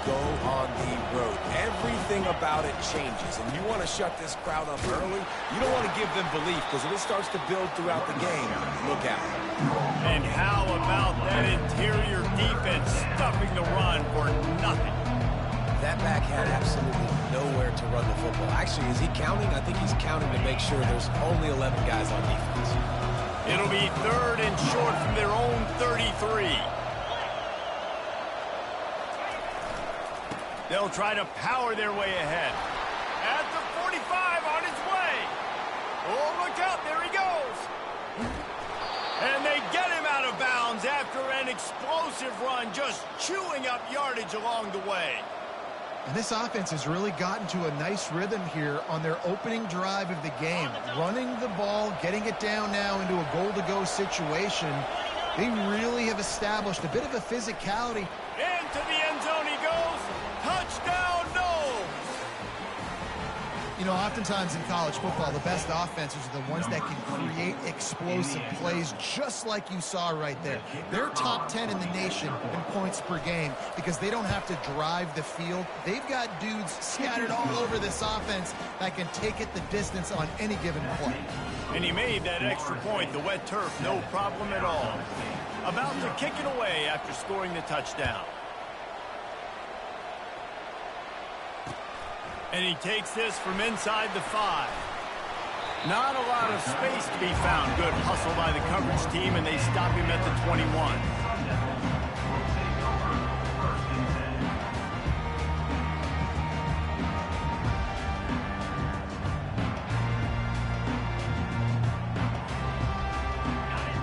go on the road. Everything about it changes, and you want to shut this crowd up early. You don't want to give them belief, because if it starts to build throughout the game, look out. And how about that interior defense stuffing the run for nothing? That back had absolutely nowhere to run the football. Actually, is he counting? I think he's counting to make sure there's only 11 guys on defense. It'll be 3rd and short from their own 33. They'll try to power their way ahead. At the 45, on his way. Oh, look out, there he goes. And they get him out of bounds after an explosive run, just chewing up yardage along the way. And this offense has really gotten to a nice rhythm here on their opening drive of the game. Running the ball, getting it down now into a goal-to-go situation. They really have established a bit of a physicality. Into the end zone he goes. Touchdown, no! You know, oftentimes in college football, the best offenses are the ones that can create explosive plays, just like you saw right there. They're top 10 in the nation in points per game because they don't have to drive the field. They've got dudes scattered all over this offense that can take it the distance on any given play. And he made that extra point, the wet turf, no problem at all. About to kick it away after scoring the touchdown. And he takes this from inside the 5. Not a lot of space to be found. Good hustle by the coverage team, and they stop him at the 21.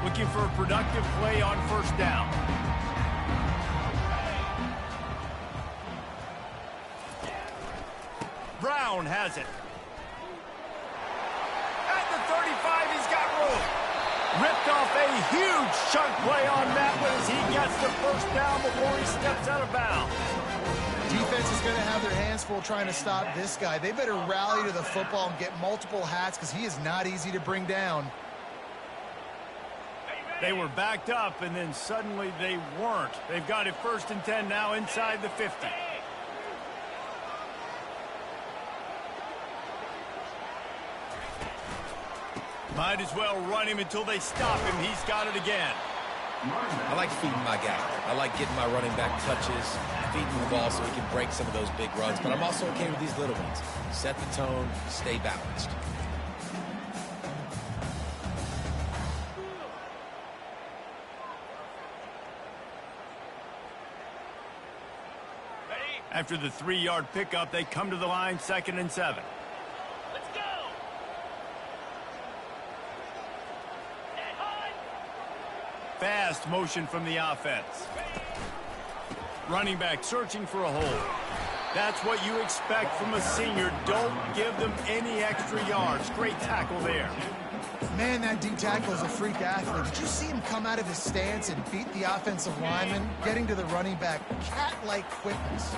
Looking for a productive play on 1st down. Brown has it. At the 35, he's got room. Ripped off a huge chunk play on that one as he gets the 1st down before he steps out of bounds. Defense is going to have their hands full trying to stop this guy. They better rally to the football and get multiple hats because he is not easy to bring down. They were backed up, and then suddenly they weren't. They've got it 1st and 10 now inside the 50. Might as well run him until they stop him. He's got it again. I like feeding my guy. I like getting my running back touches, feeding the ball so he can break some of those big runs. But I'm also okay with these little ones. Set the tone, stay balanced. After the 3-yard pickup, they come to the line 2nd and 7. Fast motion from the offense. Running back searching for a hole. That's what you expect from a senior. Don't give them any extra yards. Great tackle there. Man, that D tackle is a freak athlete. Did you see him come out of his stance and beat the offensive lineman, getting to the running back? Cat-like quickness.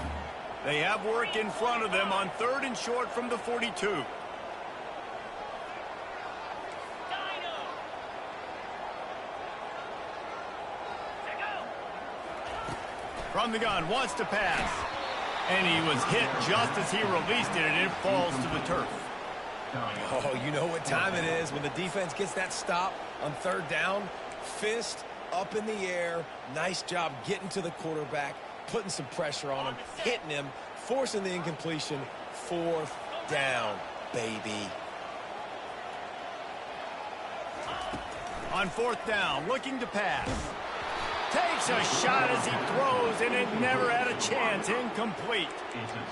They have work in front of them on 3rd and short from the 42. From the gun, wants to pass. And he was hit just as he released it, and it falls to the turf. Oh, you know what time it is when the defense gets that stop on 3rd down. Fist up in the air. Nice job getting to the quarterback, putting some pressure on him, hitting him, forcing the incompletion. 4th down, baby. On 4th down, looking to pass. Takes a shot as he throws, and it never had a chance. Incomplete.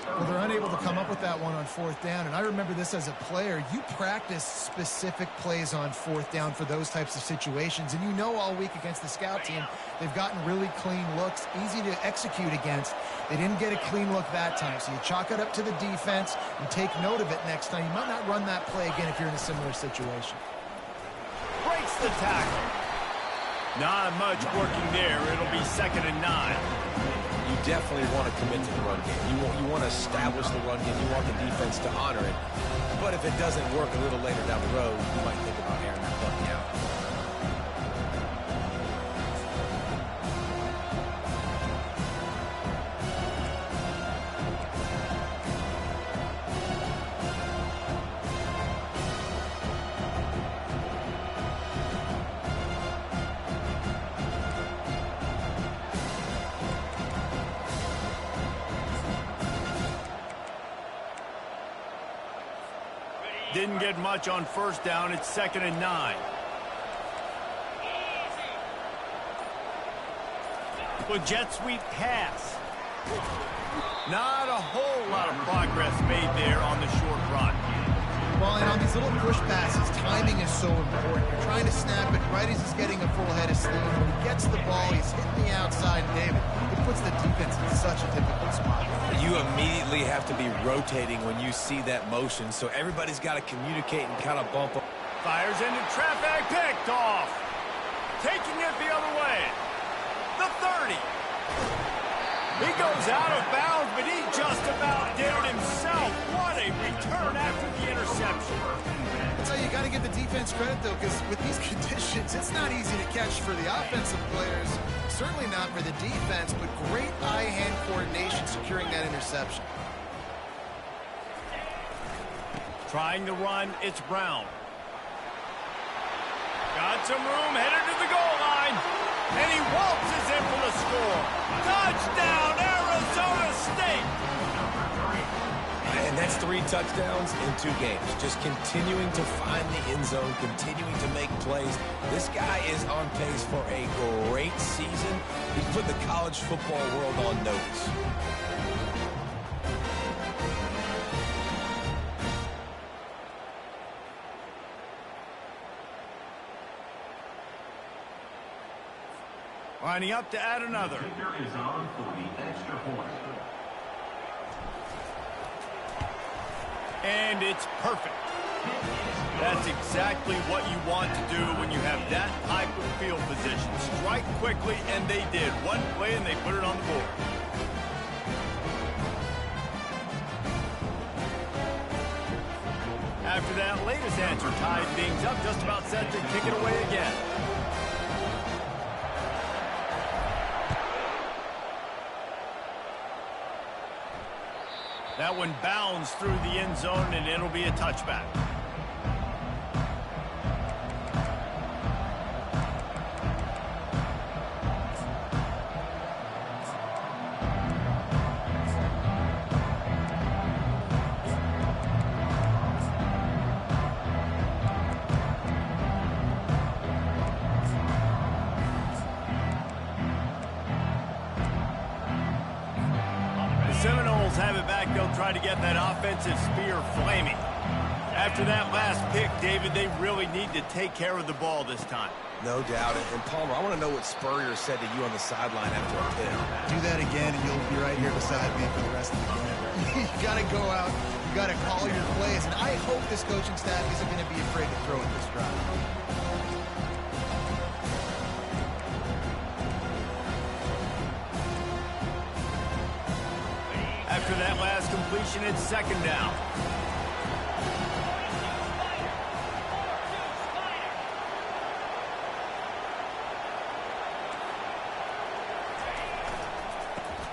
Well, they're unable to come up with that one on 4th down, and I remember this as a player. You practice specific plays on 4th down for those types of situations, and you know all week against the scout team, they've gotten really clean looks, easy to execute against. They didn't get a clean look that time, so you chalk it up to the defense and take note of it next time. You might not run that play again if you're in a similar situation. Breaks the tackle. Not much working there. It'll be 2nd and 9. You definitely want to commit to the run game. You want to establish the run game. You want the defense to honor it. But if it doesn't work a little later down the road, you might think about airing that puppy out. Didn't get much on first down. It's 2nd and 9. With jet sweep pass. Not a whole lot of progress made there on the short run. Well, and on these little push passes, timing is so important. You're trying to snap it right as he's getting a full head of steam. When he gets the ball, he's hitting the outside, David. It puts the defense in such a difficult spot. You immediately have to be rotating when you see that motion, so everybody's got to communicate and kind of bump up. Fires into traffic, picked off. Taking it the other way. The 30. He goes out of bounds, but he just about did it himself. What a return after the interception. So you got to give the defense credit, though, because with these conditions, it's not easy to catch for the offensive players. Certainly not for the defense, but great eye-hand coordination securing that interception. Trying to run, it's Brown. Got some room, headed to the goal line. And he waltzes in for the score. Touchdown, Arizona State! And that's 3 touchdowns in 2 games. Just continuing to find the end zone, continuing to make plays. This guy is on pace for a great season. He's put the college football world on notice. Lining up to add another. Is on for the extra point. And it's perfect. That's exactly what you want to do when you have that type of field position. Strike quickly, and they did. One play, and they put it on the board. After that latest answer tied things up, just about set to kick it away again. That one bounds through the end zone, and it'll be a touchback. Seminoles have it back. They'll try to get that offensive spear flaming. After that last pick, David, they really need to take care of the ball this time. No doubt. And Palmer, I want to know what Spurrier said to you on the sideline after a pick. Do that again, and you'll be right here beside me for the rest of the game. You got to go out. You got to call your plays. And I hope this coaching staff isn't going to be afraid to throw at this drive. After that last completion, it's 2nd down.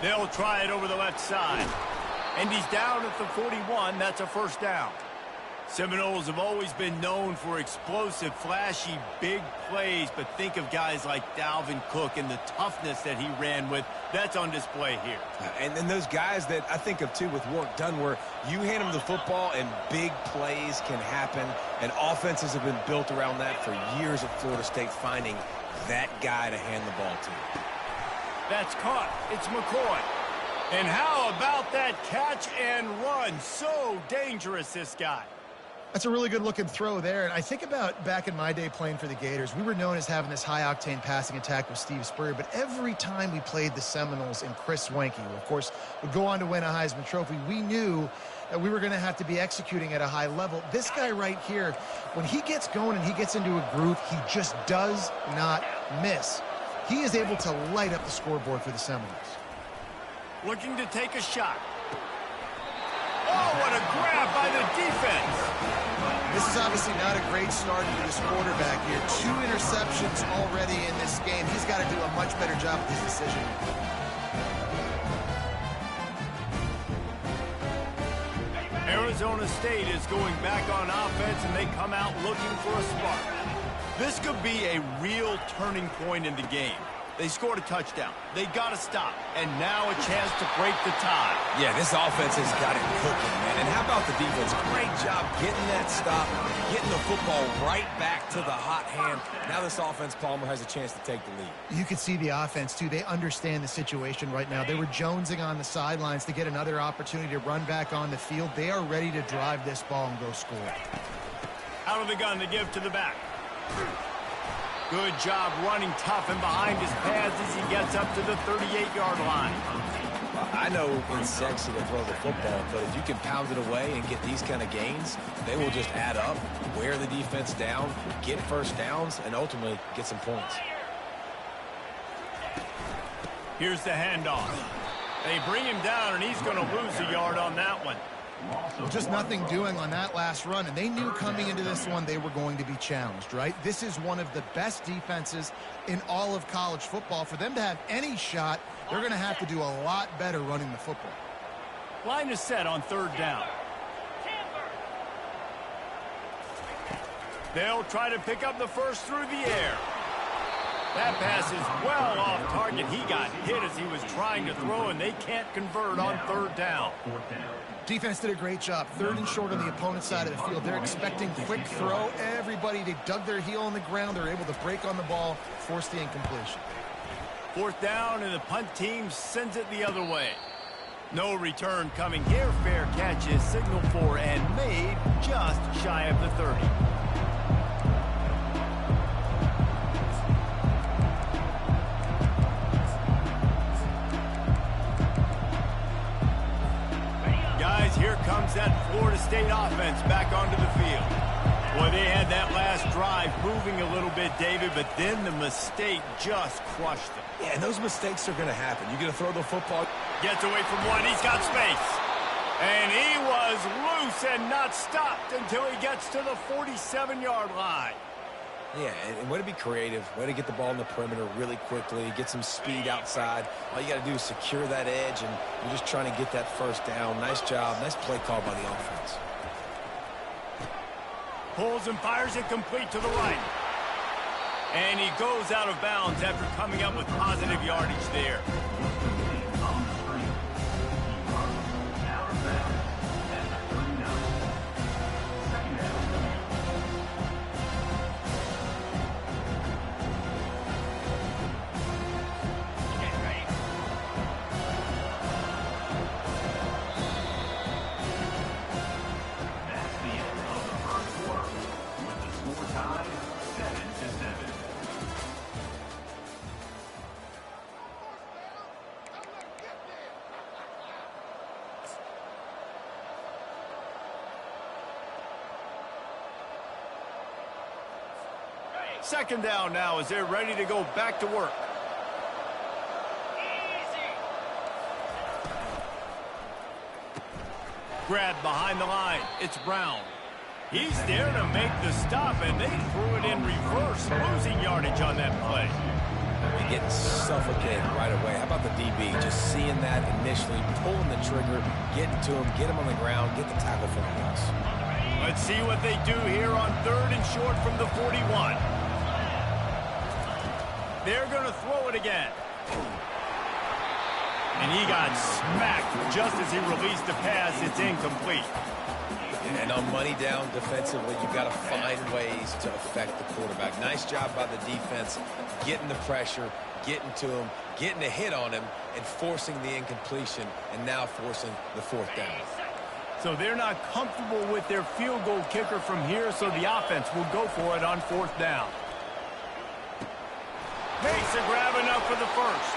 They'll try it over the left side. And he's down at the 41. That's a 1st down. Seminoles have always been known for explosive, flashy, big plays, but think of guys like Dalvin Cook and the toughness that he ran with. That's on display here. And then those guys that I think of, too, with Warrick Dunn, where you hand them the football and big plays can happen, and offenses have been built around that for years at Florida State, finding that guy to hand the ball to. That's caught. It's McCoy. And how about that catch and run? So dangerous, this guy. That's a really good-looking throw there. And I think about back in my day playing for the Gators, we were known as having this high-octane passing attack with Steve Spurrier, but every time we played the Seminoles and Chris Wenke, who, of course, would go on to win a Heisman Trophy, we knew that we were going to have to be executing at a high level. This guy right here, when he gets going and he gets into a groove, he just does not miss. He is able to light up the scoreboard for the Seminoles. Looking to take a shot. Oh, what a grab by the defense. This is obviously not a great start for this quarterback here. 2 interceptions already in this game. He's got to do a much better job with his decision. Arizona State is going back on offense, and they come out looking for a spark. This could be a real turning point in the game. They scored a touchdown. They got to stop. And now a chance to break the tie. Yeah, this offense has got it cooking, man. And how about the defense? Great job getting that stop, getting the football right back to the hot hand. Now this offense, Palmer, has a chance to take the lead. You can see the offense, too. They understand the situation right now. They were jonesing on the sidelines to get another opportunity to run back on the field. They are ready to drive this ball and go score. Out of the gun to give to the back. Good job running tough and behind his pads as he gets up to the 38-yard line. I know it's sexy to throw the football, but if you can pound it away and get these kind of gains, they will just add up, wear the defense down, get first downs, and ultimately get some points. Here's the handoff. They bring him down, and he's going to lose a yard on that one. Just nothing doing on that last run, and they knew coming into this one they were going to be challenged, right? This is one of the best defenses in all of college football. For them to have any shot, they're going to have to do a lot better running the football. Line is set on third down. They'll try to pick up the first through the air. That pass is well off target. He got hit as he was trying to throw, and they can't convert on third down. Defense did a great job. Third and short on the opponent's side of the field. They're expecting quick throw. Everybody, they dug their heel on the ground. They're able to break on the ball, force the incompletion. Fourth down, and the punt team sends it the other way. No return coming here. Fair catch is signaled for and made just shy of the 30. Guys, here comes that Florida State offense back onto the field. Boy, they had that last drive moving a little bit, David, but then the mistake just crushed them. Yeah, and those mistakes are going to happen. You're going to throw the football. Gets away from one. He's got space. And he was loose and not stopped until he gets to the 47-yard line. Yeah, and way to be creative, way to get the ball in the perimeter really quickly, get some speed outside. All you got to do is secure that edge, and you're just trying to get that first down. Nice job. Nice play call by the offense. Pulls and fires it complete to the right. And he goes out of bounds after coming up with positive yardage there. Second down now as they're ready to go back to work. Grabbed behind the line. It's Brown. He's there to make the stop, and they threw it in reverse, losing yardage on that play. They're getting suffocated right away. How about the DB? Just seeing that initially, pulling the trigger, getting to him, get him on the ground, get the tackle for the loss. Let's see what they do here on third and short from the 41. They're going to throw it again. And he got smacked just as he released the pass. It's incomplete. And on money down defensively, you've got to find ways to affect the quarterback. Nice job by the defense, getting the pressure, getting to him, getting a hit on him, and forcing the incompletion, and now forcing the fourth down. So they're not comfortable with their field goal kicker from here, so the offense will go for it on fourth down. Makes a grab enough for the first.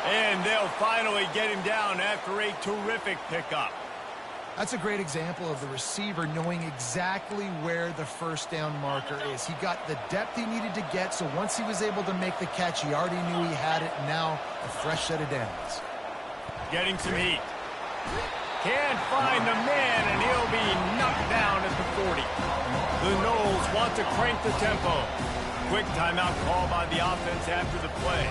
And they'll finally get him down after a terrific pickup. That's a great example of the receiver knowing exactly where the first down marker is. He got the depth he needed to get, so once he was able to make the catch, he already knew he had it, and now a fresh set of downs. Getting some heat. Can't find the man, and he'll be knocked down at the 40. The Noles want to crank the tempo. Quick timeout call by the offense after the play.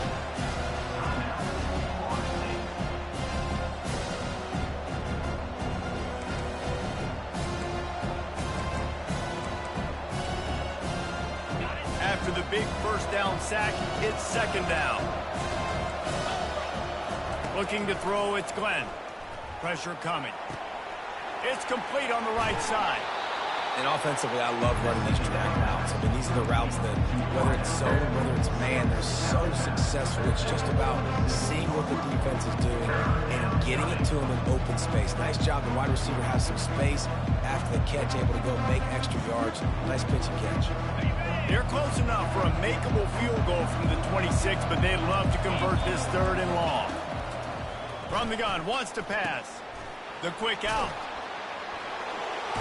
After the big first down sack, it's second down. Looking to throw, it's Glenn. Pressure coming. It's complete on the right side. And offensively, I love running these drag routes. I mean, these are the routes that, whether it's zone, whether it's man, they're so successful. It's just about seeing what the defense is doing and getting it to them in open space. Nice job. The wide receiver has some space after the catch, able to go make extra yards. Nice pitch and catch. They're close enough for a makeable field goal from the 26, but they'd love to convert this 3rd and long. From the gun, wants to pass. The quick out.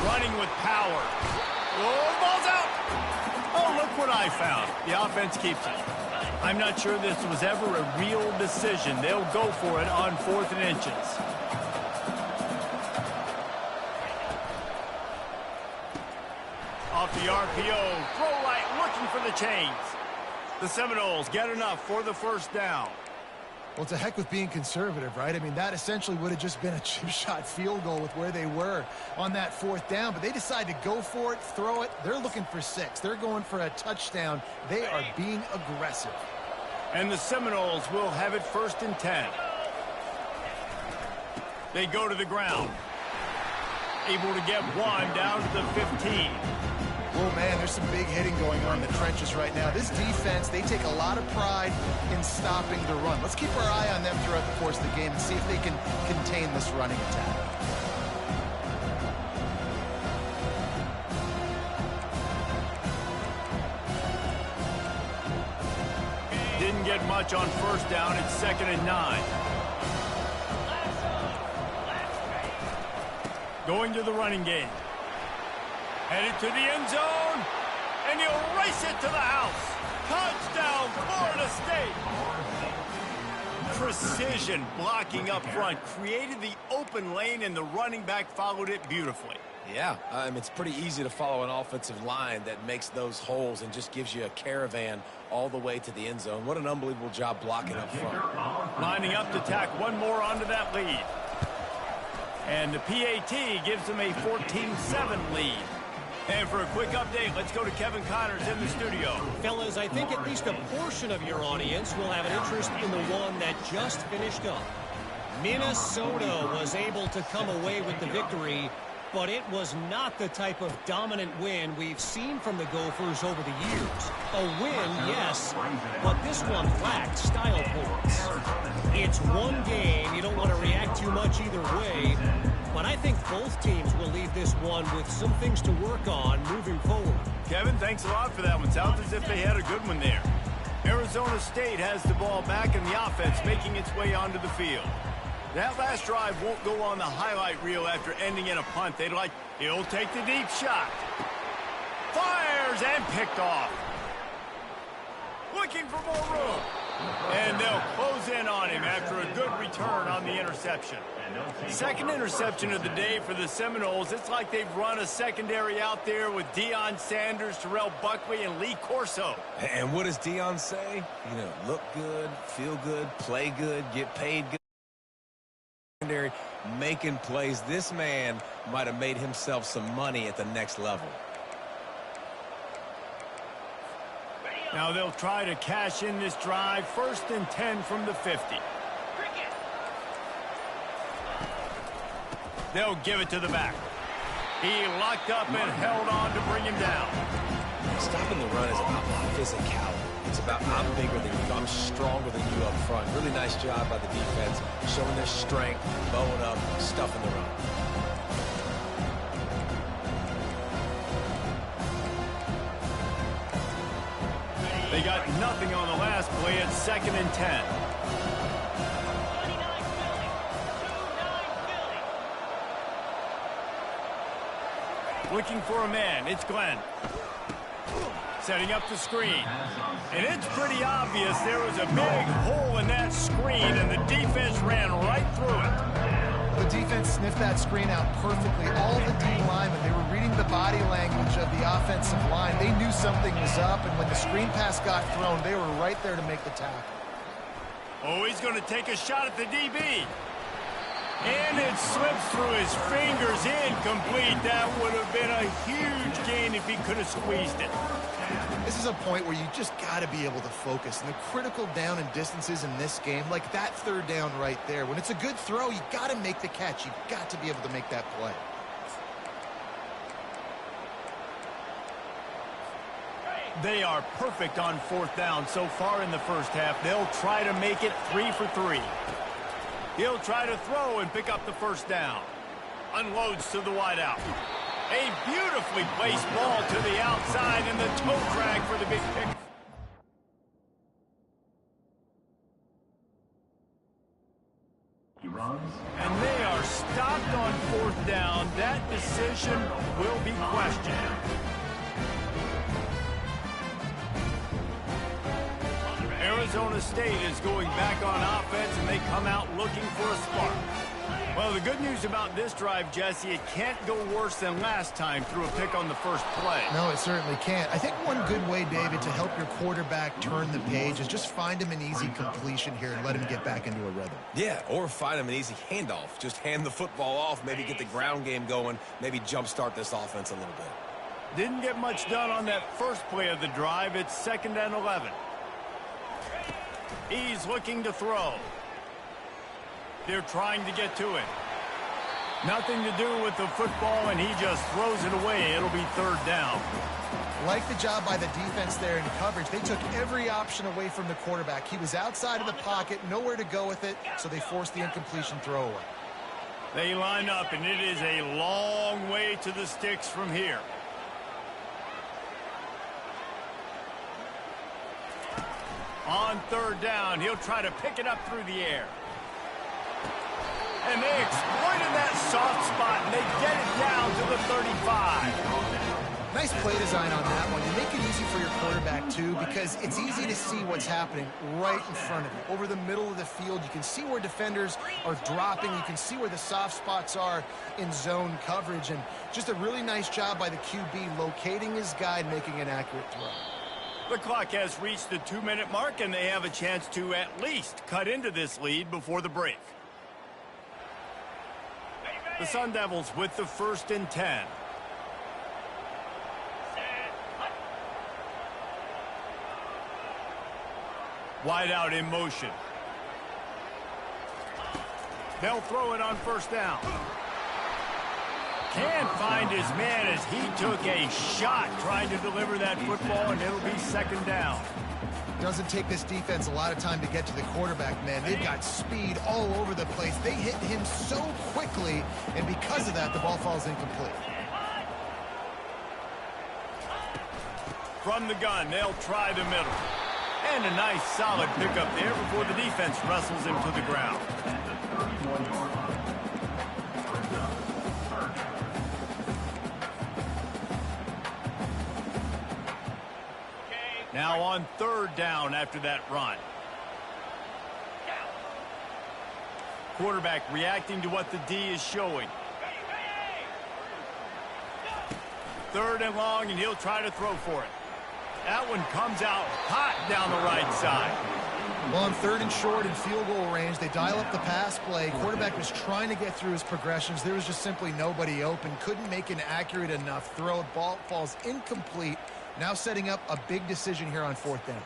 Running with power. Oh, ball's out! Oh, look what I found. The offense keeps it. I'm not sure this was ever a real decision. They'll go for it on 4th and inches. Off the RPO, throw right, looking for the chains. The Seminoles get enough for the 1st down. Well, to heck with being conservative, right? I mean, that essentially would have just been a chip shot field goal with where they were on that 4th down, but they decide to go for it, throw it. They're looking for 6. They're going for a touchdown. They are being aggressive. And the Seminoles will have it 1st and 10. They go to the ground. Able to get 1 down to the 15. Oh, man, there's some big hitting going on in the trenches right now. This defense, they take a lot of pride in stopping the run. Let's keep our eye on them throughout the course of the game and see if they can contain this running attack. Didn't get much on 1st down. It's 2nd and 9. Going to the running game. Headed to the end zone, and he'll race it to the house. Touchdown, Florida State. Precision blocking up front, created the open lane, and the running back followed it beautifully. Yeah, it's pretty easy to follow an offensive line that makes those holes and just gives you a caravan all the way to the end zone. What an unbelievable job blocking up front. Lining up to tack one more onto that lead. And the PAT gives them a 14-7 lead. And for a quick update, let's go to Kevin Connors in the studio. Fellas, I think at least a portion of your audience will have an interest in the one that just finished up. Minnesota was able to come away with the victory, but it was not the type of dominant win we've seen from the Gophers over the years. A win, yes, but this one lacked style points. It's one game. You don't want to react too much either way, but I think both teams will leave this one with some things to work on moving forward. Kevin, thanks a lot for that one. Sounds as if they had a good one there. Arizona State has the ball back in the offense, making its way onto the field. That last drive won't go on the highlight reel after ending in a punt. He'll take the deep shot. Fires and picked off. Looking for more room. And they'll close in on him after a good return on the interception. Second interception of the day for the Seminoles. It's like they've run a secondary out there with Deion Sanders, Terrell Buckley, and Lee Corso. And what does Deion say? Look good, feel good, play good, get paid good. Making plays. This man might have made himself some money at the next level. Now they'll try to cash in this drive. 1st and 10 from the 50. They'll give it to the back. He locked up and held on to bring him down. Stopping the run is about physicality. It's about I'm bigger than you, I'm stronger than you up front. Really nice job by the defense, showing their strength, bowing up, stuffing the run. They got nothing on the last play. It's 2nd and 10. Looking for a man. It's Glenn. Setting up the screen. And it's pretty obvious there was a big hole in that screen, and the defense ran right through it. The defense sniffed that screen out perfectly. All the D linemen, they were reading the body language of the offensive line. They knew something was up, and when the screen pass got thrown, they were right there to make the tackle. Oh, he's going to take a shot at the DB. And it slips through his fingers, incomplete. That would have been a huge gain if he could have squeezed it. This is a point where you just got to be able to focus. And the critical down and distances in this game, like that third down right there, when it's a good throw, you got to make the catch. You've got to be able to make that play. They are perfect on fourth down so far in the first half. They'll try to make it 3 for 3. He'll try to throw and pick up the first down. Unloads to the wideout. A beautifully placed ball to the outside and the toe drag for the big pick. He runs. And they are stopped on fourth down. That decision will be questioned. Arizona State is going back on offense, and they come out looking for a spark. Well, the good news about this drive, Jesse, it can't go worse than last time through a pick on the first play. No, it certainly can't. I think one good way, David, to help your quarterback turn the page is just find him an easy completion here and let him get back into a rhythm. Yeah, or find him an easy handoff. Just hand the football off, maybe get the ground game going, maybe jumpstart this offense a little bit. Didn't get much done on that first play of the drive. It's 2nd and 11. He's looking to throw. They're trying to get to it. Nothing to do with the football, and he just throws it away. It'll be 3rd down. Like the job by the defense there in coverage. They took every option away from the quarterback. He was outside of the pocket, nowhere to go with it, so they forced the incompletion throwaway. They line up, and it is a long way to the sticks from here. On 3rd down, he'll try to pick it up through the air. And they exploited that soft spot, and they get it down to the 35. Nice play design on that one. You make it easy for your quarterback, too, because it's easy to see what's happening right in front of you. Over the middle of the field, you can see where defenders are dropping. You can see where the soft spots are in zone coverage. And just a really nice job by the QB locating his guy and making an accurate throw. The clock has reached the 2-minute mark, and they have a chance to at least cut into this lead before the break. The Sun Devils with the 1st and 10. Wide out in motion. They'll throw it on 1st down. Can't find his man as he took a shot trying to deliver that football, and it'll be 2nd down. Doesn't take this defense a lot of time to get to the quarterback, man. They've got speed all over the place. They hit him so quickly, and because of that, the ball falls incomplete. From the gun, they'll try the middle. And a nice solid pickup there before the defense wrestles him to the ground. Now on 3rd down after that run. Quarterback reacting to what the D is showing. 3rd and long, and he'll try to throw for it. That one comes out hot down the right side. Well, on 3rd and short in field goal range, they dial up the pass play. Quarterback was trying to get through his progressions. There was just simply nobody open. Couldn't make an accurate enough throw. Ball falls incomplete. Now setting up a big decision here on 4th down.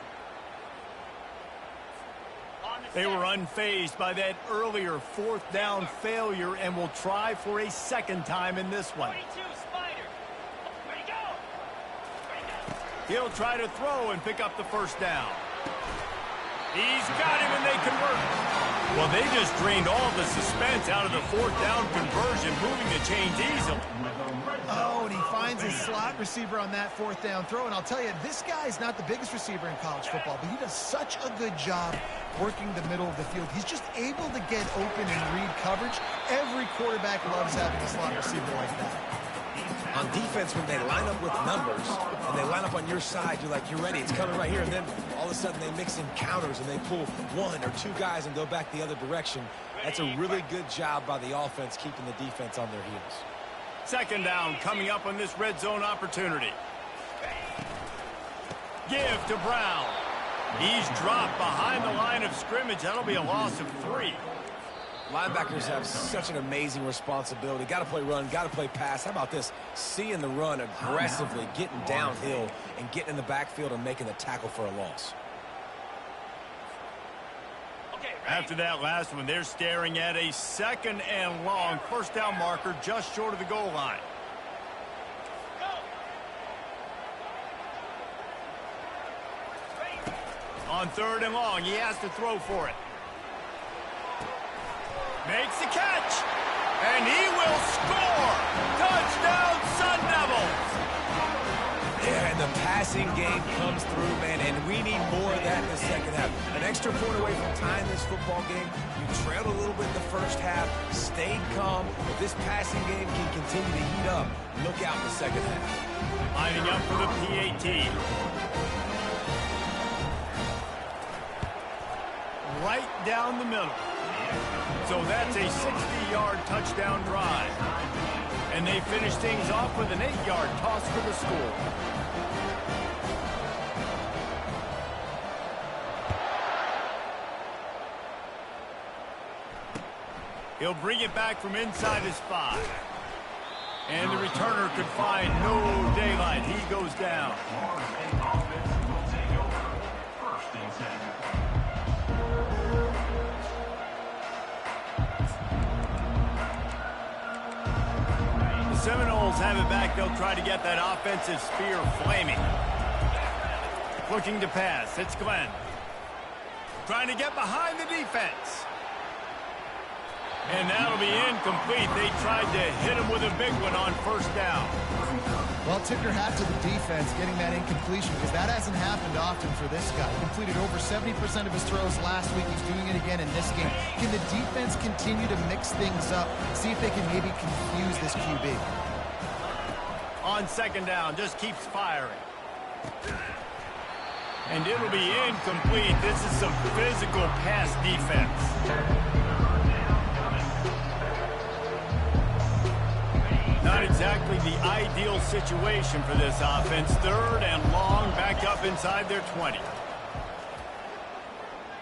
They were unfazed by that earlier 4th down failure and will try for a 2nd time in this one. He'll try to throw and pick up the 1st down. He's got him, and they convert. Well, they just drained all the suspense out of the 4th down conversion, moving the chains easily. Oh, and he finds his slot receiver on that 4th down throw. And I'll tell you, this guy's not the biggest receiver in college football, but he does such a good job working the middle of the field. He's just able to get open and read coverage. Every quarterback loves having a slot receiver like that. On defense, when they line up with numbers and they line up on your side, you're like, you're ready, it's coming right here. And then all of a sudden they mix in counters and they pull 1 or 2 guys and go back the other direction. That's a really good job by the offense keeping the defense on their heels. 2nd down coming up on this red zone opportunity. Give to Brown. He's dropped behind the line of scrimmage. That'll be a loss of 3. Linebackers have such an amazing responsibility. Got to play run, got to play pass. How about this? Seeing the run aggressively, getting downhill, and getting in the backfield and making the tackle for a loss. After that last one, they're staring at a 2nd and long. First down marker just short of the goal line. On 3rd and long, he has to throw for it. Makes the catch, and he will score! Touchdown, Sun Devils! Yeah, and the passing game comes through, man, and we need more of that in the second half. An extra point away from tying this football game. You trailed a little bit in the first half, stayed calm. If this passing game can continue to heat up, look out in the second half. Lining up for the PAT. Right down the middle. So that's a 60-yard touchdown drive. And they finish things off with an 8-yard toss for the score. He'll bring it back from inside his 5. And the returner could find no daylight. He goes down. Seminoles have it back. They'll try to get that offensive spear flaming. Looking to pass. It's Glenn. Trying to get behind the defense. And that'll be incomplete. They tried to hit him with a big one on 1st down. Well, tip your hat to the defense getting that incompletion, because that hasn't happened often for this guy. He completed over 70% of his throws last week. He's doing it again in this game. Can the defense continue to mix things up, see if they can maybe confuse this QB? On 2nd down, just keeps firing. And it'll be incomplete. This is some physical pass defense. Not exactly the ideal situation for this offense. 3rd and long, back up inside their 20.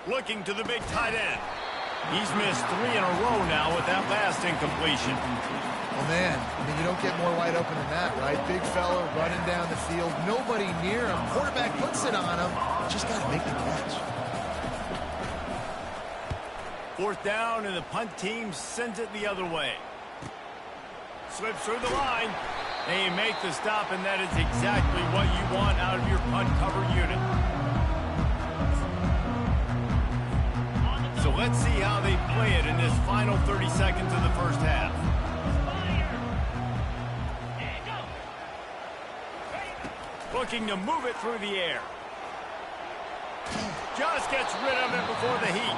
Looking to the big tight end. He's missed 3 in a row now with that last incompletion. Well, man, I mean, you don't get more wide open than that, right? Big fella running down the field, nobody near him. Quarterback puts it on him. Just got to make the catch. 4th down, and the punt team sends it the other way. Slips through the line. They make the stop, and that is exactly what you want out of your punt cover unit. So let's see how they play it in this final 30 seconds of the first half. Looking to move it through the air. Just gets rid of it before the heat.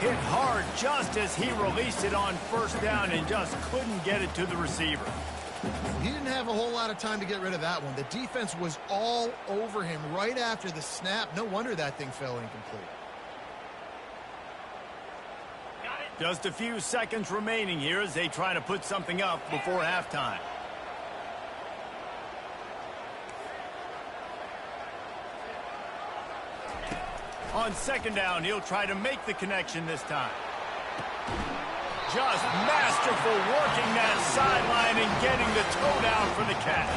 Hit hard just as he released it on 1st down and just couldn't get it to the receiver. He didn't have a whole lot of time to get rid of that one. The defense was all over him right after the snap. No wonder that thing fell incomplete. Just a few seconds remaining here as they try to put something up before halftime. On 2nd down, he'll try to make the connection this time. Just masterful working that sideline and getting the toe down for the catch.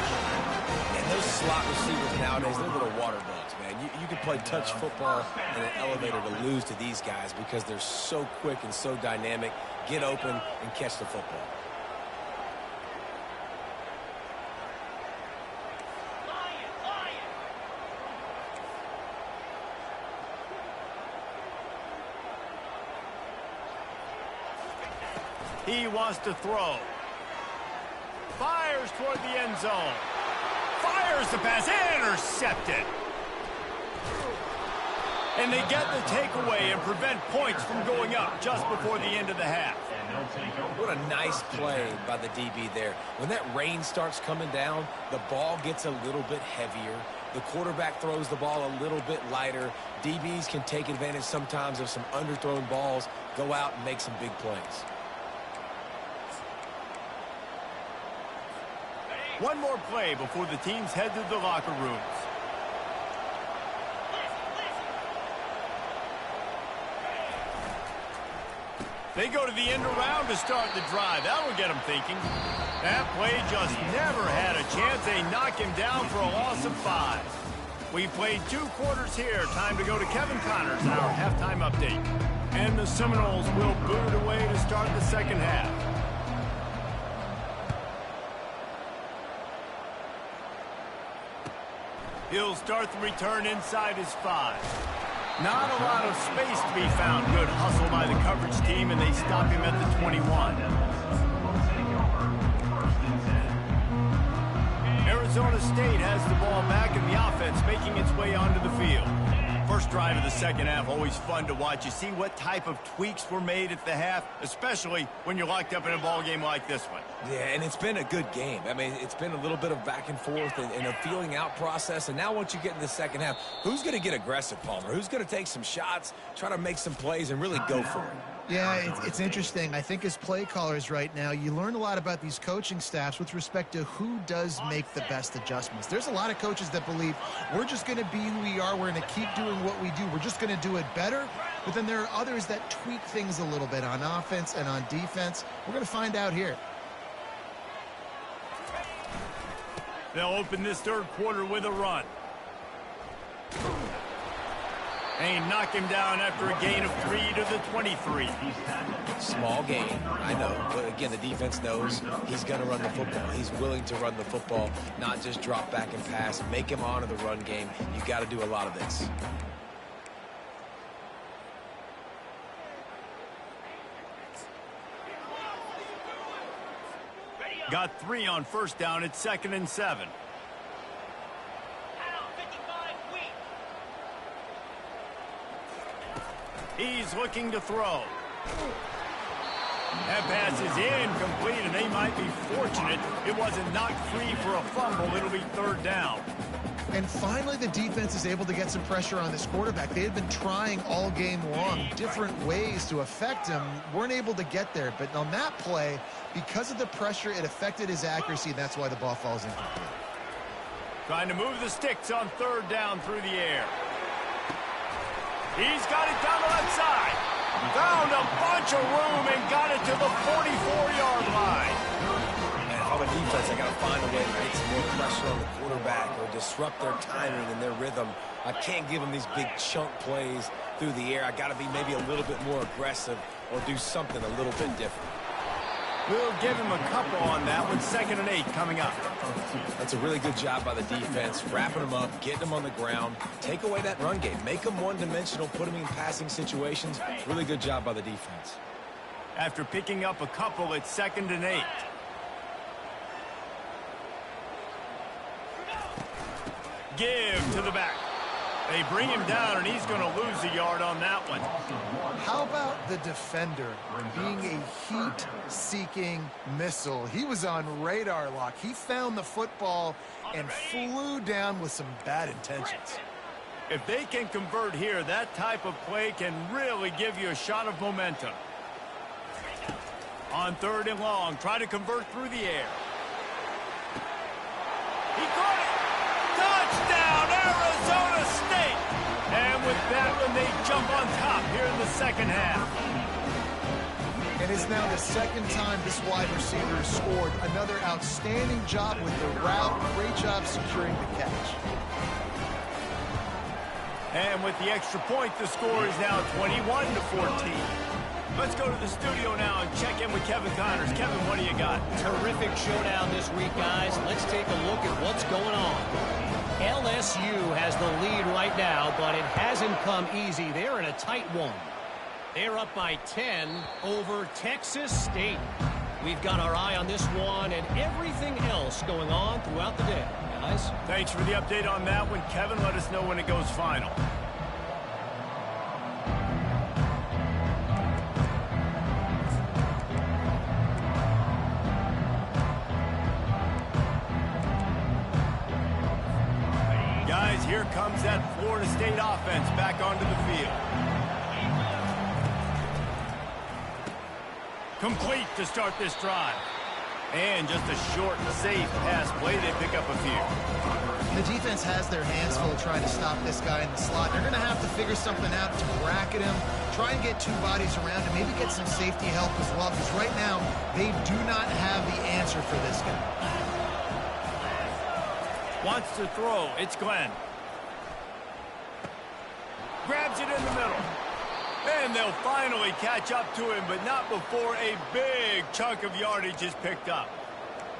And those slot receivers nowadays, they're little water bugs, man. You can play touch football in an elevator to lose to these guys because they're so quick and so dynamic. Get open and catch the football. He wants to throw. Fires toward the end zone. Fires the pass. Intercepted. And they get the takeaway and prevent points from going up just before the end of the half. What a nice play by the DB there. When that rain starts coming down, the ball gets a little bit heavier. The quarterback throws the ball a little bit lighter. DBs can take advantage sometimes of some underthrown balls, go out and make some big plays. One more play before the teams head to the locker rooms. They go to the end around to start the drive. That'll get them thinking. That play just never had a chance. They knock him down for a loss of 5. We played 2 quarters here. Time to go to Kevin Connors in our halftime update. And the Seminoles will boot it away to start the second half. He'll start the return inside his 5. Not a lot of space to be found. Good hustle by the coverage team, and they stop him at the 21. Arizona State has the ball back in the offense, making its way onto the field. First drive of the second half, always fun to watch. You see what type of tweaks were made at the half, especially when you're locked up in a ball game like this one. Yeah, and it's been a good game. I mean, it's been a little bit of back and forth and a feeling out process. And now once you get in the second half, who's going to get aggressive, Palmer? Who's going to take some shots, try to make some plays, and really go for it? Yeah, it's interesting. I think as play callers right now, you learn a lot about these coaching staffs with respect to who does make the best adjustments. There's a lot of coaches that believe we're just going to be who we are. We're going to keep doing what we do. We're just going to do it better. But then there are others that tweak things a little bit on offense and on defense. We're going to find out here. They'll open this third quarter with a run. They knock him down after a gain of 3 to the 23. Small gain, I know. But again, the defense knows he's going to run the football. He's willing to run the football, not just drop back and pass. Make him honor the run game. You got to do a lot of this. Got 3 on first down. It's 2nd and 7. He's looking to throw. That pass is incomplete, and they might be fortunate it wasn't knocked free for a fumble. It'll be 3rd down. And finally, the defense is able to get some pressure on this quarterback. They had been trying all game long different ways to affect him. Weren't able to get there. But on that play, because of the pressure, it affected his accuracy. That's why the ball falls incomplete. Trying to move the sticks on 3rd down through the air. He's got it down the left side. Found a bunch of room and got it to the 44-yard line. And on the defense, I got to find a way to get some more pressure on the quarterback or disrupt their timing and their rhythm. I can't give them these big chunk plays through the air. I got to be maybe a little bit more aggressive or do something a little bit different. We'll give him a couple on that one. 2nd and 8 coming up. That's a really good job by the defense, wrapping them up, getting them on the ground, take away that run game, make them one-dimensional, put them in passing situations. Really good job by the defense. After picking up a couple, it's 2nd and 8. Give to the back. They bring him down, and he's going to lose a yard on that one. How about the defender being a heat-seeking missile? He was on radar lock. He found the football and flew down with some bad intentions. If they can convert here, that type of play can really give you a shot of momentum. On 3rd and long, try to convert through the air. He caught it! Touchdown, Arizona State! And with that one, they jump on top here in the second half. And it's now the 2nd time this wide receiver has scored. Another outstanding job with the route. Great job securing the catch. And with the extra point, the score is now 21-14. Let's go to the studio now and check in with Kevin Connors. Kevin, what do you got? Terrific showdown this week, guys. Let's take a look at what's going on. LSU has the lead right now, but it hasn't come easy. They're in a tight one. They're up by 10 over Texas State. We've got our eye on this one and everything else going on throughout the day, guys. Thanks for the update on that one, Kevin. Let us know when it goes final. Guys, here comes that Florida State offense back onto the field. Complete to start this drive. And just a short, safe pass play. They pick up a few. The defense has their hands full trying to stop this guy in the slot. They're going to have to figure something out to bracket him, try and get two bodies around him, maybe get some safety help as well, because right now they do not have the answer for this guy. Wants to throw. It's Glenn. Grabs it in the middle. And they'll finally catch up to him, but not before a big chunk of yardage is picked up.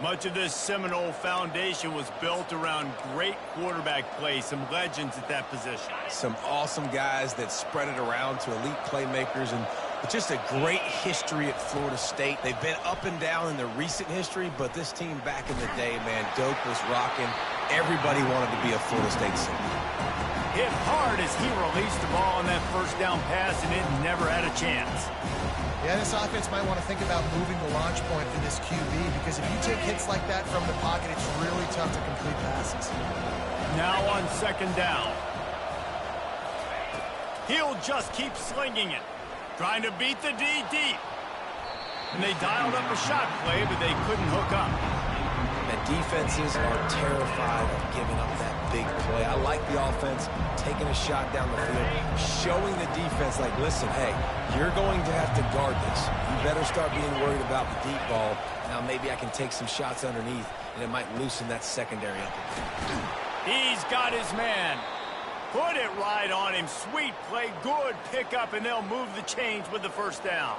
Much of this Seminole foundation was built around great quarterback play, some legends at that position. Some awesome guys that spread it around to elite playmakers, and just a great history at Florida State. They've been up and down in their recent history, but this team back in the day, man, Doak was rocking. Everybody wanted to be a Florida State Seminole. Hit hard as he released the ball on that first down pass, and it never had a chance. Yeah, this offense might want to think about moving the launch point for this QB, because if you take hits like that from the pocket, it's really tough to complete passes. Now on second down. He'll just keep slinging it, trying to beat the D deep. And they dialed up a shot play, but they couldn't hook up. And defenses are terrified of giving up that big play. I like the offense taking a shot down the field, showing the defense, like, listen, hey, you're going to have to guard this. You better start being worried about the deep ball. Now maybe I can take some shots underneath, and it might loosen that secondary up a bit. He's got his man. Put it right on him. Sweet play, good pickup, and they'll move the chains with the first down.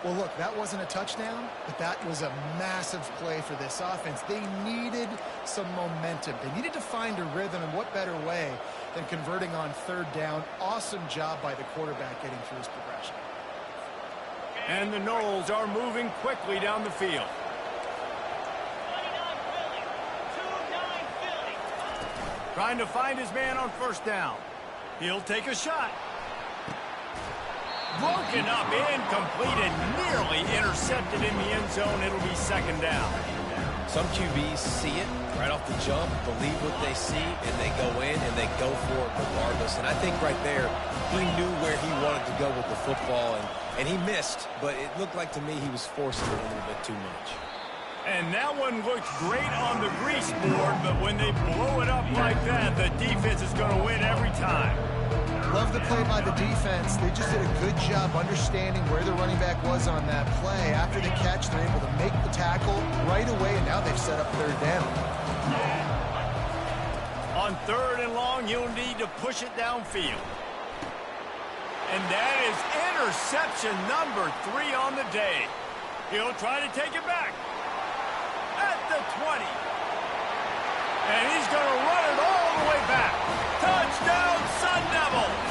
Well, look, that wasn't a touchdown, but that was a massive play for this offense. They needed some momentum. They needed to find a rhythm, and what better way than converting on third down. Awesome job by the quarterback getting through his progression. And the Noles are moving quickly down the field. Trying to find his man on first down. He'll take a shot. Broken up, incomplete, and nearly intercepted in the end zone. It'll be second down. Some QBs see it right off the jump, believe what they see, and they go in and they go for it regardless. And I think right there, he knew where he wanted to go with the football, and he missed, but it looked like to me he was forcing it a little bit too much. And that one looked great on the grease board, but when they blow it up like that, the defense is going to win every time. Love the play by the defense. They just did a good job understanding where the running back was on that play. After the catch, they're able to make the tackle right away, and now they've set up third down. On third and long, you'll need to push it downfield. And that is interception number 3 on the day. He'll try to take it back at the 20. And he's going to run it all the way back. Touchdown, Sun Devils!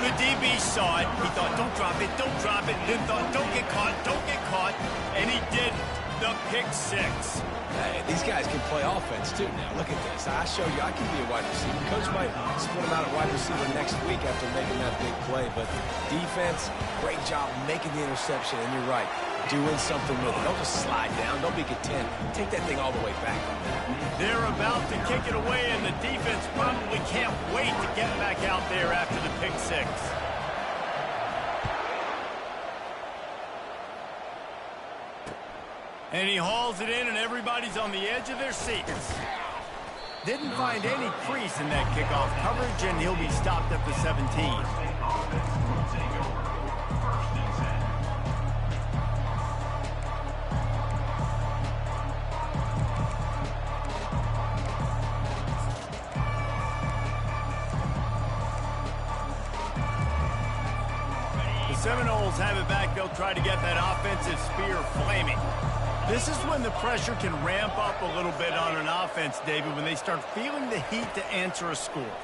The DB saw it. He thought, don't drop it, don't drop it. Then thought, don't get caught, don't get caught. And he did the pick 6. Hey, these guys can play offense, too, now. Look at this. I show you I can be a wide receiver. Coach might split him out at wide receiver next week after making that big play. But defense, great job making the interception. And you're right, doing something with it. Don't just slide down. Don't be content. Take that thing all the way back. They're about to kick it away, and the defense probably can't wait to get back out there after the pick 6. And he hauls it in, and everybody's on the edge of their seats. Didn't find any crease in that kickoff coverage, and he'll be stopped at the 17. The Seminoles have it back. They'll try to get that offensive spear flaming. This is when the pressure can ramp up a little bit on an offense, David, when they start feeling the heat to answer a score.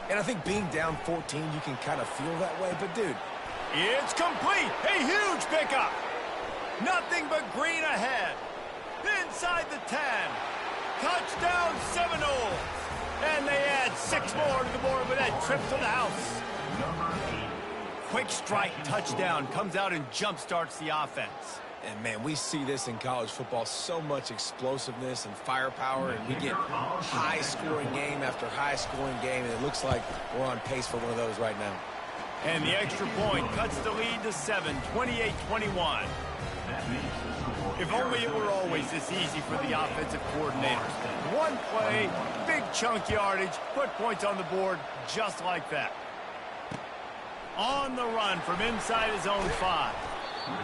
And I think being down 14, you can kind of feel that way. But, dude, it's complete. A huge pickup. Nothing but green ahead. Inside the 10. Touchdown, Seminoles. And they add 6 more to the board with that trip to the house. Quick strike touchdown comes out and jump-starts the offense. And, man, we see this in college football, so much explosiveness and firepower, and we get high-scoring game after high-scoring game, and it looks like we're on pace for one of those right now. And the extra point cuts the lead to 7, 28-21. If If only it were always this easy for the offensive coordinators. One play, big chunk yardage, put points on the board just like that. On the run from inside his own 5.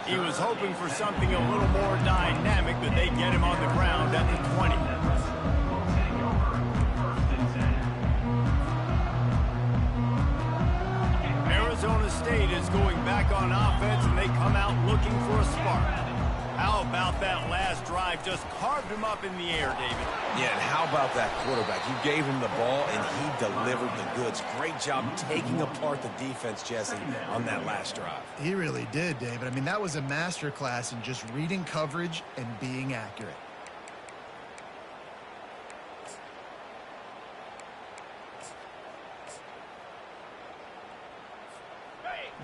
He was hoping for something a little more dynamic, but they get him on the ground at the 20. Arizona State is going back on offense, and they come out looking for a spark. How about that last drive? Just carved him up in the air, David. Yeah, and how about that quarterback? You gave him the ball, and he delivered the goods. Great job taking apart the defense, Jesse, on that last drive. He really did, David. I mean, that was a masterclass in just reading coverage and being accurate.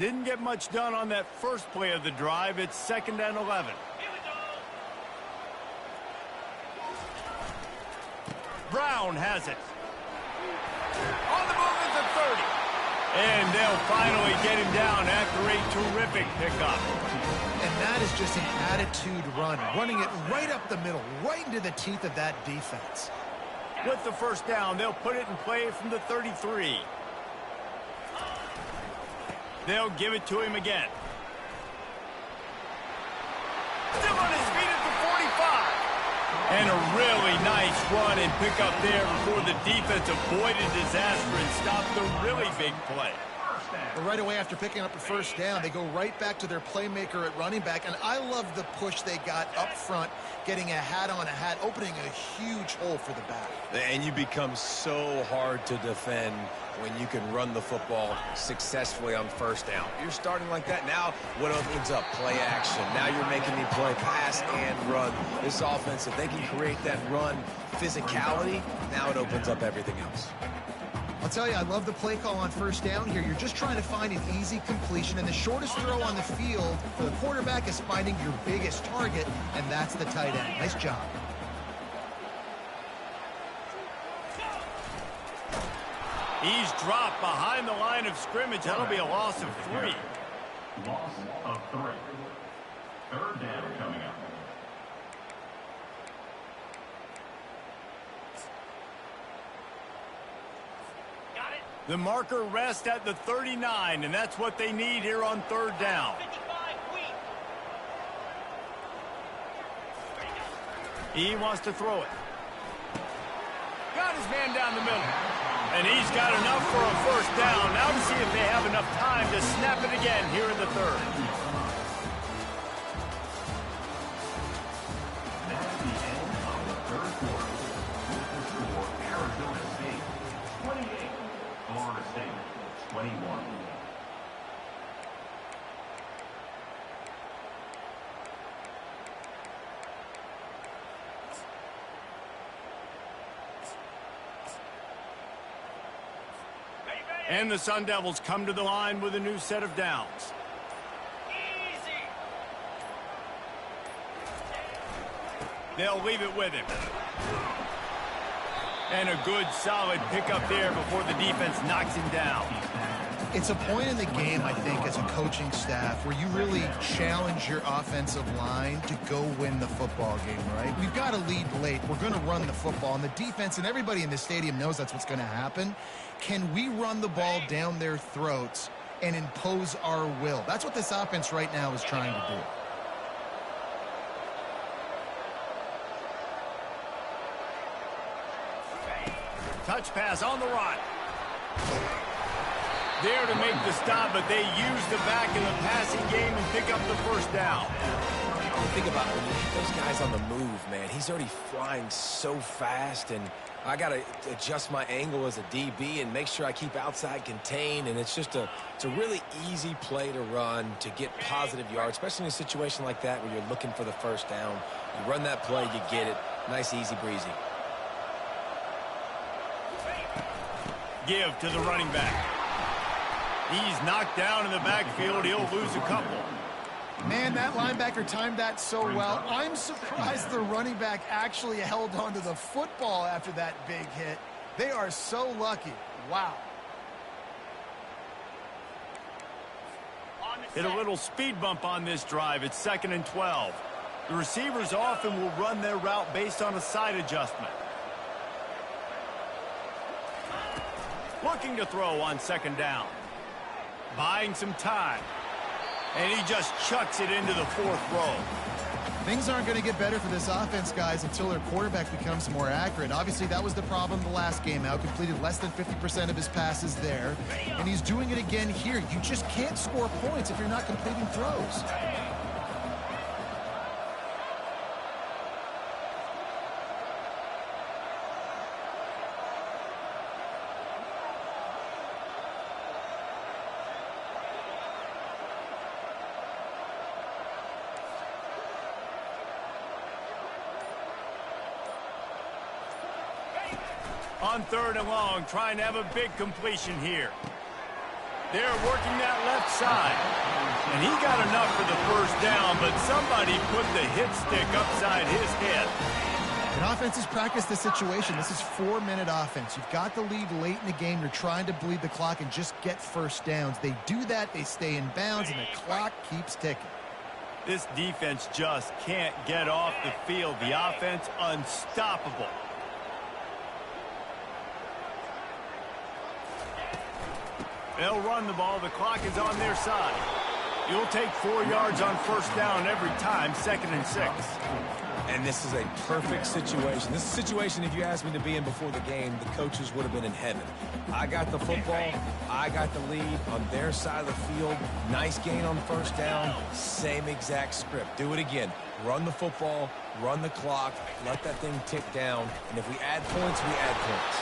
Didn't get much done on that first play of the drive. It's 2nd and 11. Brown has it. On the move at the 30. And they'll finally get him down after a terrific pickup. And that is just an attitude run, running it right up the middle, right into the teeth of that defense. With the first down, they'll put it in play from the 33. They'll give it to him again. Still on his feet at the 45. And a really nice run and pick up there before the defense avoided disaster and stopped the really big play. But right away after picking up a first down, they go right back to their playmaker at running back. And I love the push they got up front, getting a hat on a hat, opening a huge hole for the back. And you become so hard to defend when you can run the football successfully on first down. You're starting like that. Now what opens up? Play action. Now you're making me play pass and run. This offense, if they can create that run physicality, now it opens up everything else. I'll tell you, I love the play call on first down here. You're just trying to find an easy completion, and the shortest throw on the field for the quarterback is finding your biggest target, and that's the tight end. Nice job. He's dropped behind the line of scrimmage. That'll be a loss of 3. Loss of 3. 3rd down coming up. The marker rests at the 39, and that's what they need here on 3rd down. He wants to throw it. Got his man down the middle. And he's got enough for a first down. Now to see if they have enough time to snap it again here in the 3rd. That's the end of the 3rd quarter. With the score, Arizona State 28, Florida State 21. And the Sun Devils come to the line with a new set of downs. Easy. They'll leave it with him. And a good, solid pickup there before the defense knocks him down. It's a point in the game, I think, as a coaching staff where you really challenge your offensive line to go win the football game, right? We've got to lead late. We're going to run the football, and the defense and everybody in the stadium knows that's what's going to happen. Can we run the ball down their throats and impose our will? That's what this offense right now is trying to do. Touch pass on the run. There to make the stop, but they use the back in the passing game and pick up the first down. Think about when you get those guys on the move, man. He's already flying so fast, and I got to adjust my angle as a DB and make sure I keep outside contained, and it's a really easy play to run to get positive yards, especially in a situation like that where you're looking for the first down. You run that play, you get it. Nice, easy breezy. Give to the running back. He's knocked down in the backfield. He'll lose a couple. Man, that linebacker timed that so well. I'm surprised the running back actually held onto the football after that big hit. They are so lucky. Wow. Hit a little speed bump on this drive. It's 2nd and 12. The receivers often will run their route based on a side adjustment. Looking to throw on second down. Buying some time. And he just chucks it into the fourth row. Things aren't going to get better for this offense, guys, until their quarterback becomes more accurate. Obviously, that was the problem the last game out. Completed less than 50% of his passes there. And he's doing it again here. You just can't score points if you're not completing throws. On third and long, trying to have a big completion here. They're working that left side. And he got enough for the first down, but somebody put the hit stick upside his head. And offenses practice this situation. This is 4-minute offense. You've got the lead late in the game. You're trying to bleed the clock and just get first downs. They do that, they stay in bounds, and the clock keeps ticking. This defense just can't get off the field. The offense unstoppable. They'll run the ball. The clock is on their side. You'll take 4 yards on first down every time, 2nd and 6. And this is a perfect situation. This is a situation, if you asked me to be in before the game, the coaches would have been in heaven. I got the football. I got the lead on their side of the field. Nice gain on first down. Same exact script. Do it again. Run the football, run the clock, let that thing tick down. And if we add points, we add points.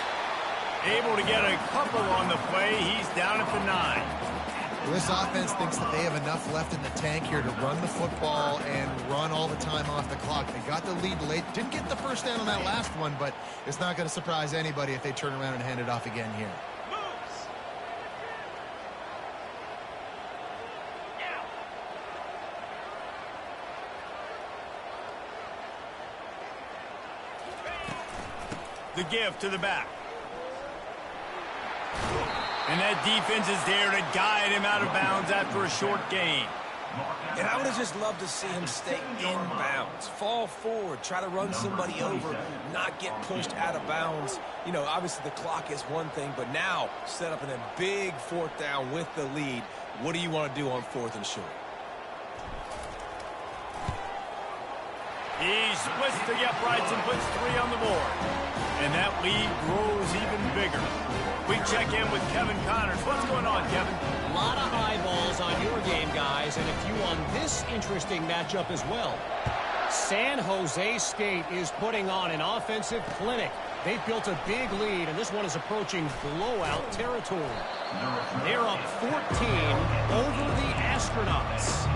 Able to get a couple on the play. He's down at the 9. Well, this offense thinks that they have enough left in the tank here to run the football and run all the time off the clock. They got the lead late. Didn't get the first down on that last one, but it's not going to surprise anybody if they turn around and hand it off again here. The give to the back. And that defense is there to guide him out of bounds after a short gain. And I would have just loved to see him stay in bounds. Fall forward, try to run somebody over, not get pushed out of bounds. You know, obviously the clock is one thing, but now set up in a big fourth down with the lead. What do you want to do on 4th and short? He splits the uprights and puts 3 on the board. And that lead grows even bigger. We check in with Kevin Connors. What's going on, Kevin? A lot of eyeballs on your game, guys, and a few on this interesting matchup as well. San Jose State is putting on an offensive clinic. They've built a big lead, and this one is approaching blowout territory. They're up 14 over the Astronauts.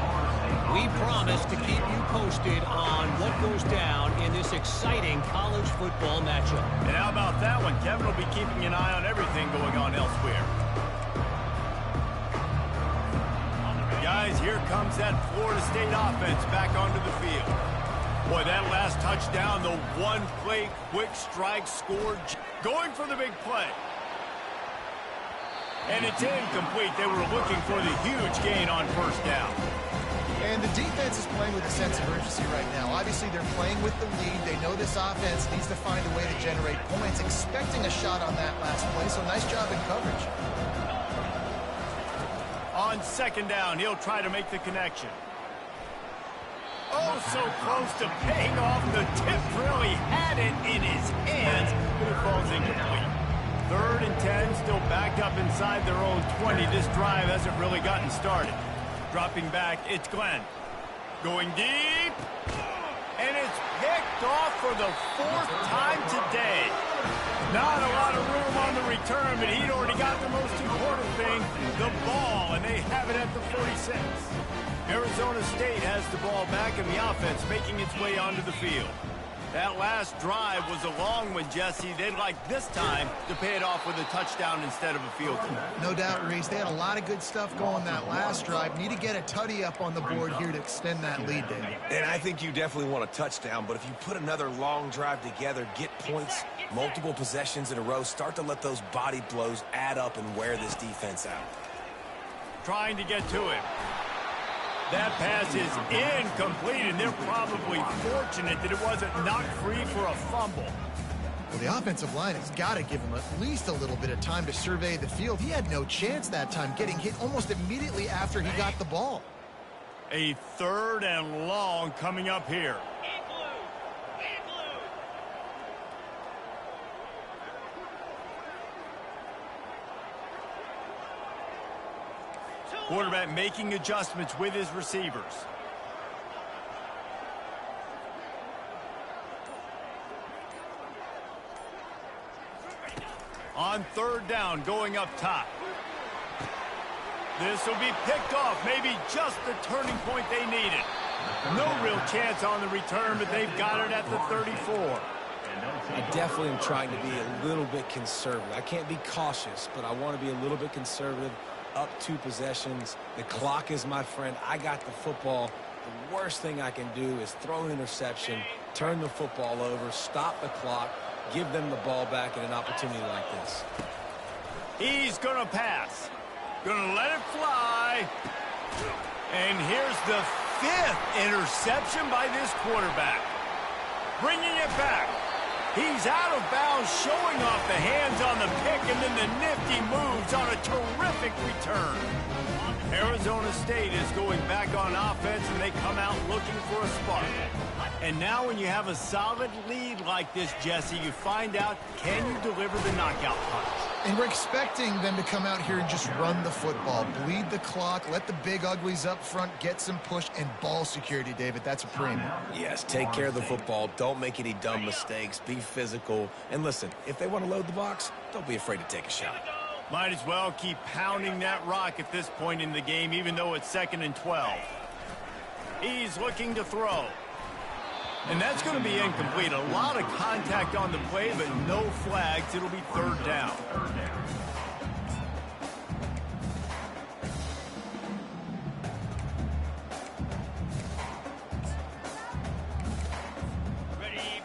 We promise to keep you posted on what goes down in this exciting college football matchup. And how about that one? Kevin will be keeping an eye on everything going on elsewhere. Guys, here comes that Florida State offense back onto the field. Boy, that last touchdown, the one-play quick strike scored, going for the big play. And it's incomplete. They were looking for the huge gain on first down. And the defense is playing with a sense of urgency right now. Obviously, they're playing with the lead. They know this offense needs to find a way to generate points, expecting a shot on that last play, so nice job in coverage. On second down, he'll try to make the connection. Oh, so close to paying off. The tip really had it in his hands, but it falls incomplete. 3rd and 10, still backed up inside their own 20. This drive hasn't really gotten started. Dropping back, it's Glenn. Going deep. And it's picked off for the 4th time today. Not a lot of room on the return, but he'd already got the most important thing, the ball, and they have it at the 46. Arizona State has the ball back in the offense, making its way onto the field. That last drive was a long one, Jesse. They'd like this time to pay it off with a touchdown instead of a field goal. No doubt, Reese. They had a lot of good stuff going that last drive. Need to get a tutty up on the board here to extend that lead, Dave. And I think you definitely want a touchdown, but if you put another long drive together, get points, multiple possessions in a row, start to let those body blows add up and wear this defense out. Trying to get to him. That pass is incomplete, and they're probably fortunate that it wasn't knocked free for a fumble. Well, the offensive line has got to give him at least a little bit of time to survey the field. He had no chance that time, getting hit almost immediately after he got the ball. A 3rd and long coming up here. Quarterback making adjustments with his receivers. On 3rd down, going up top. This will be picked off, maybe just the turning point they needed. No real chance on the return, but they've got it at the 34. I definitely am trying to be a little bit conservative. I can't be cautious, but I want to be a little bit conservative. Up 2 possessions. The clock is my friend. I got the football. The worst thing I can do is throw an interception, turn the football over, stop the clock, give them the ball back at an opportunity like this. He's going to pass. Going to let it fly. And here's the 5th interception by this quarterback. Bringing it back. He's out of bounds, showing off the hands on the pick, and then the nifty moves on a terrific return. Arizona State is going back on offense, and they come out looking for a spark. And now when you have a solid lead like this, Jesse, you find out, can you deliver the knockout punch? And we're expecting them to come out here and just run the football, bleed the clock, let the big uglies up front get some push and ball security, David. That's a premium. Yes, take care of the football. Don't make any dumb mistakes. Be physical. And listen, if they want to load the box, don't be afraid to take a shot. Might as well keep pounding that rock at this point in the game, even though it's 2nd and 12. He's looking to throw. And that's going to be incomplete. A lot of contact on the play, but no flags. It'll be 3rd down.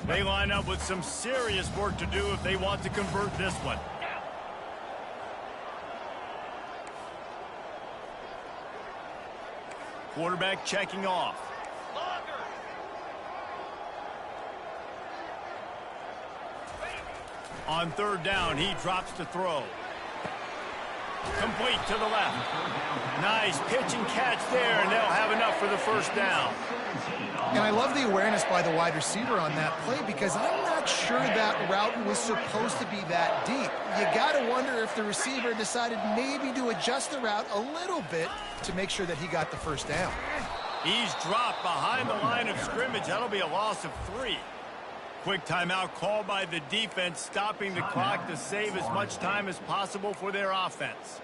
They line up with some serious work to do if they want to convert this one. Quarterback checking off. On 3rd down, he drops to throw. Complete to the left. Nice pitch and catch there, and they'll have enough for the 1st down. And I love the awareness by the wide receiver on that play because I'm not sure that route was supposed to be that deep. You got to wonder if the receiver decided maybe to adjust the route a little bit to make sure that he got the 1st down. He's dropped behind the line of scrimmage. That'll be a loss of 3. Quick timeout called by the defense, stopping the clock to save as much time as possible for their offense.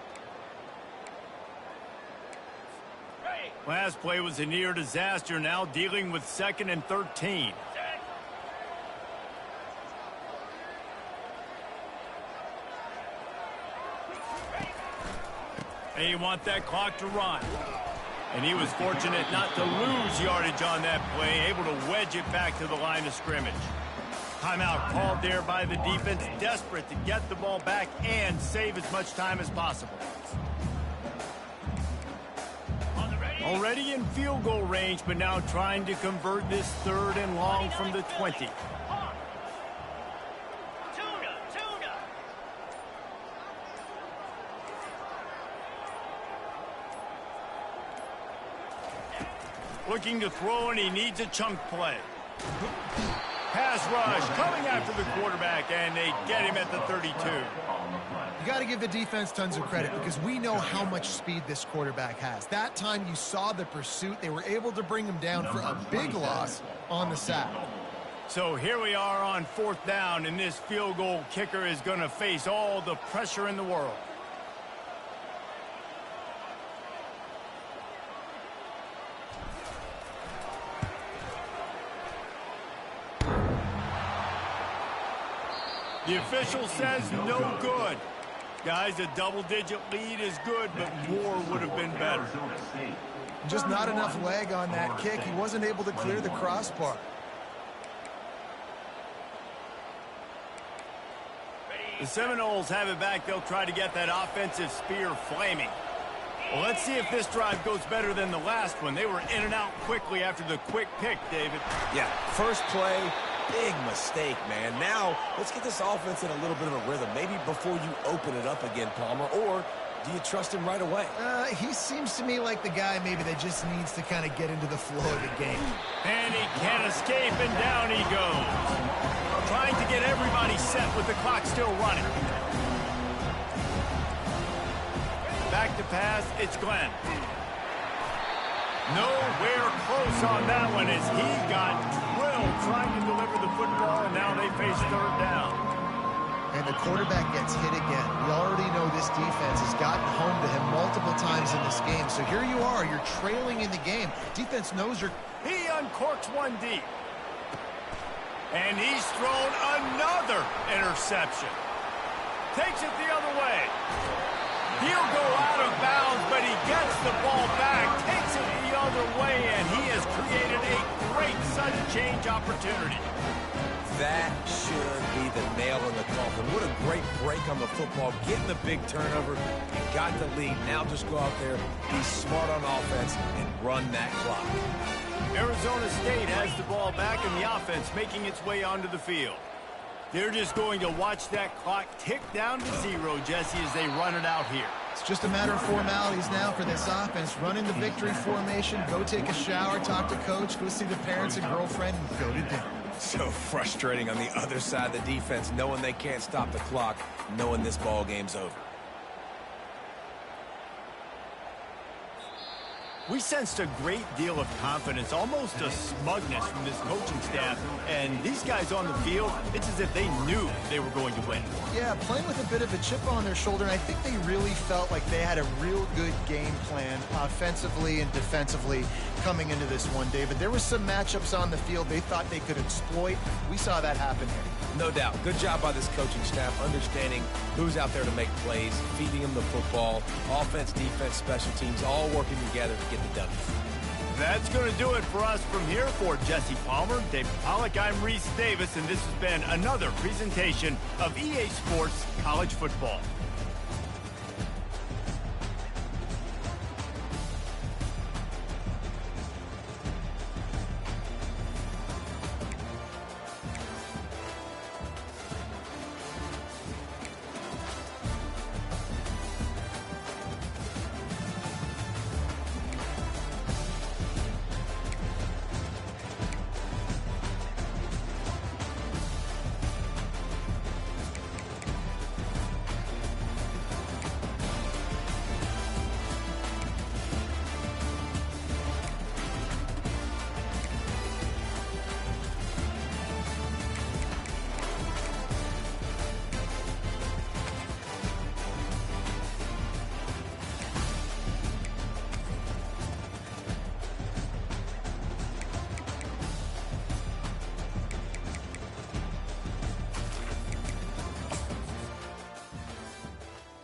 Last play was a near disaster, now dealing with 2nd and 13. They want that clock to run. And he was fortunate not to lose yardage on that play, able to wedge it back to the line of scrimmage. Timeout called there by the defense, desperate to get the ball back and save as much time as possible. Already in field goal range, but now trying to convert this 3rd and long from the 20. Looking to throw, and he needs a chunk play. Pass rush coming after the quarterback, and they get him at the 32. You got to give the defense tons of credit because we know how much speed this quarterback has. That time you saw the pursuit. They were able to bring him down for a big loss on the sack. So here we are on 4th down, and this field goal kicker is going to face all the pressure in the world. The official says no good. Guys, a double-digit lead is good, but more would have been better. Just not enough leg on that kick. He wasn't able to clear the crossbar. The Seminoles have it back. They'll try to get that offensive spear flaming. Well, let's see if this drive goes better than the last one. They were in and out quickly after the quick pick, David. Yeah, first play, big mistake, man. Now, let's get this offense in a little bit of a rhythm. Maybe before you open it up again, Palmer, or do you trust him right away? He seems to me like the guy maybe that just needs to kind of get into the flow of the game. And he can't escape, and down he goes. Trying to get everybody set with the clock still running. Back to pass, it's Glenn. Nowhere close on that one as he got drilled trying to deliver the football, and now they face third down. And the quarterback gets hit again. We already know this defense has gotten home to him multiple times in this game. So here you are, you're trailing in the game. Defense knows you're... He uncorks one deep. And he's thrown another interception. Takes it the other way. He'll go out of bounds, but he gets the ball back, takes it the other way, and he has created a great sudden change opportunity. That should be the nail in the coffin. What a great break on the football. Getting the big turnover. You got the lead. Now just go out there, be smart on offense, and run that clock. Arizona State has the ball back, and the offense making its way onto the field. They're just going to watch that clock tick down to 0, Jesse, as they run it out here. It's just a matter of formalities now for this offense. Run in the victory formation, go take a shower, talk to coach, go see the parents and girlfriend, and go to dinner. So frustrating on the other side of the defense, knowing they can't stop the clock, knowing this ball game's over. We sensed a great deal of confidence, almost a smugness from this coaching staff. And these guys on the field, it's as if they knew they were going to win. Yeah, playing with a bit of a chip on their shoulder, and I think they really felt like they had a real good game plan offensively and defensively coming into this one, David. There were some matchups on the field they thought they could exploit. We saw that happen here. No doubt. Good job by this coaching staff, understanding who's out there to make plays, feeding them the football, offense, defense, special teams, all working together to get the W. That's going to do it for us from here. For Jesse Palmer, David Pollack, I'm Reese Davis, and this has been another presentation of EA Sports College Football.